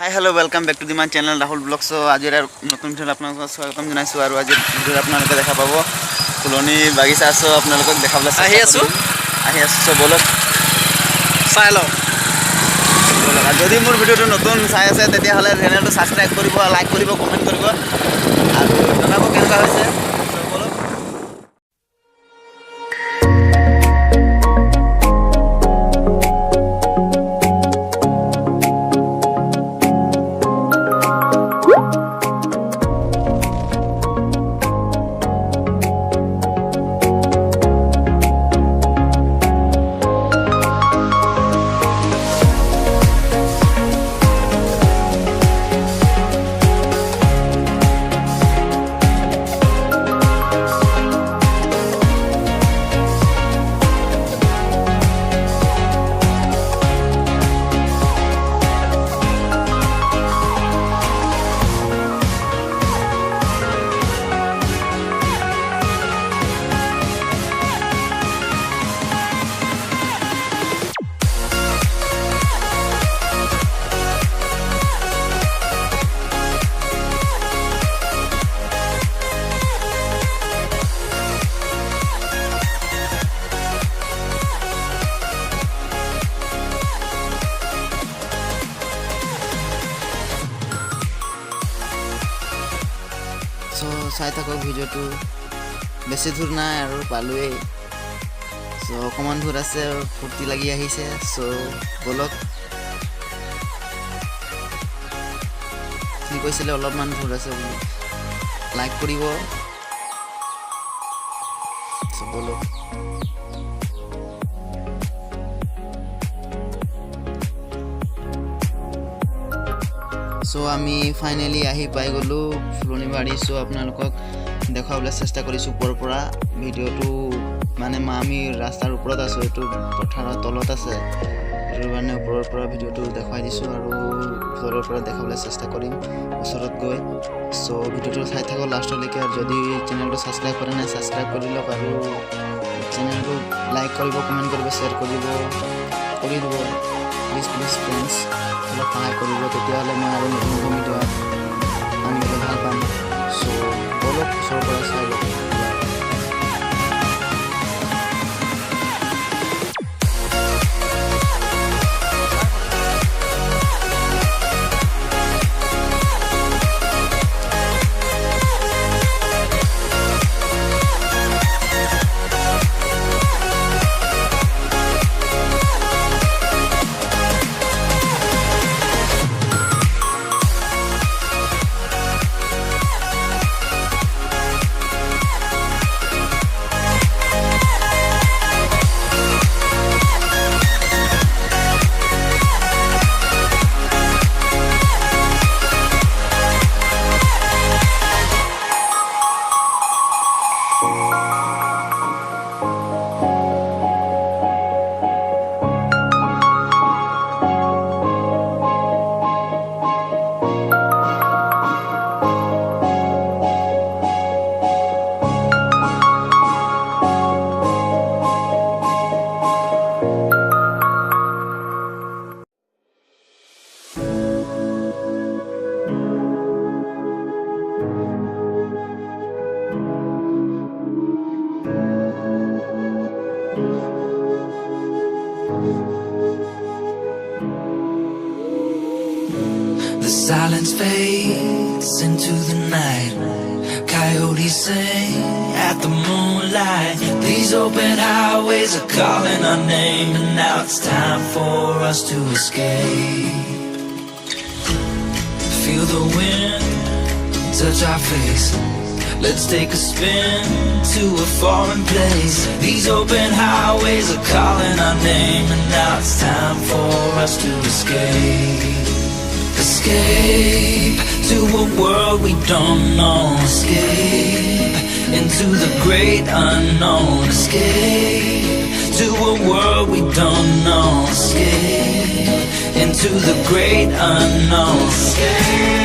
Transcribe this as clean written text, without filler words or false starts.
Hi hello' welcome back to the my channel Rahul blog. চ' আজিৰ নতুন ভিডিঅ'ত আপোনালোকক স্বাগতম জনাইছোঁ। আৰু আজিৰ ভিডিঅ'ত আপোনালোকে দেখা পাব ফুলনি বাগিচা। চ' আপোনালোকক দেখাবলৈ আহি আছোঁ। চ' বলক চাই লওঁ। আৰু যদি মোৰ ভিডিঅ'টো নতুন চাই আছে তেতিয়াহ'লে চেনেলটো ছাবস্ক্ৰাইব কৰিব, লাইক কৰিব, কমেণ্ট কৰিব আৰু জনাব কেনেকুৱা হৈছে। চ' বলক। চ' চাই থাকক ভিডিঅ'টো, বেছি দূৰ নাই আৰু পালোৱেই। চ' অকণমান দূৰ আছে আৰু ফূৰ্তি লাগি আহিছে। চ' বলক। সি কৈছিলে অলপমান দূৰ আছে বুলি, লাইক কৰিব। চ' বলক। চ' আমি ফাইনেলি আহি পাই গ'লোঁ ফুলনি বাৰী। চ' আপোনালোকক দেখুৱাবলৈ চেষ্টা কৰিছোঁ ওপৰৰ পৰা। ভিডিঅ'টো মানে আমি ৰাস্তাৰ ওপৰত আছোঁ, এইটো পথাৰৰ তলত আছে, সেইটো কাৰণে ওপৰৰ পৰা ভিডিঅ'টো দেখুৱাই দিছোঁ আৰু ওপৰৰ পৰা দেখাবলৈ চেষ্টা কৰিম ওচৰত গৈ। চ' ভিডিঅ'টো চাই থাকক লাষ্টলৈকে। আৰু যদি চেনেলটো ছাবস্ক্ৰাইব কৰা নাই ছাবস্ক্ৰাইব কৰি লওক আৰু চেনেলটো লাইক কৰিব, কমেণ্ট কৰিব, শ্বেয়াৰ কৰি দিব প্লিজ ফ্ৰেণ্ডছ। অলপ সহায় কৰিব, তেতিয়াহ'লে মই আৰু নতুন নতুন ভিডিঅ' আনিবলৈ ভাল পাম। চ' বলক ওচৰৰ পৰা চাই লওক। The silence fades into the night. Coyotes sing at the moonlight. These open highways are calling our name, and now it's time for us to escape. Feel the wind touch our face. Let's take a spin to a foreign place. These open highways are calling our name, and now it's time for us to escape. Escape to a world we don't know. Escape into the great unknown. Escape to a world we don't know. Escape into the great unknown. Escape.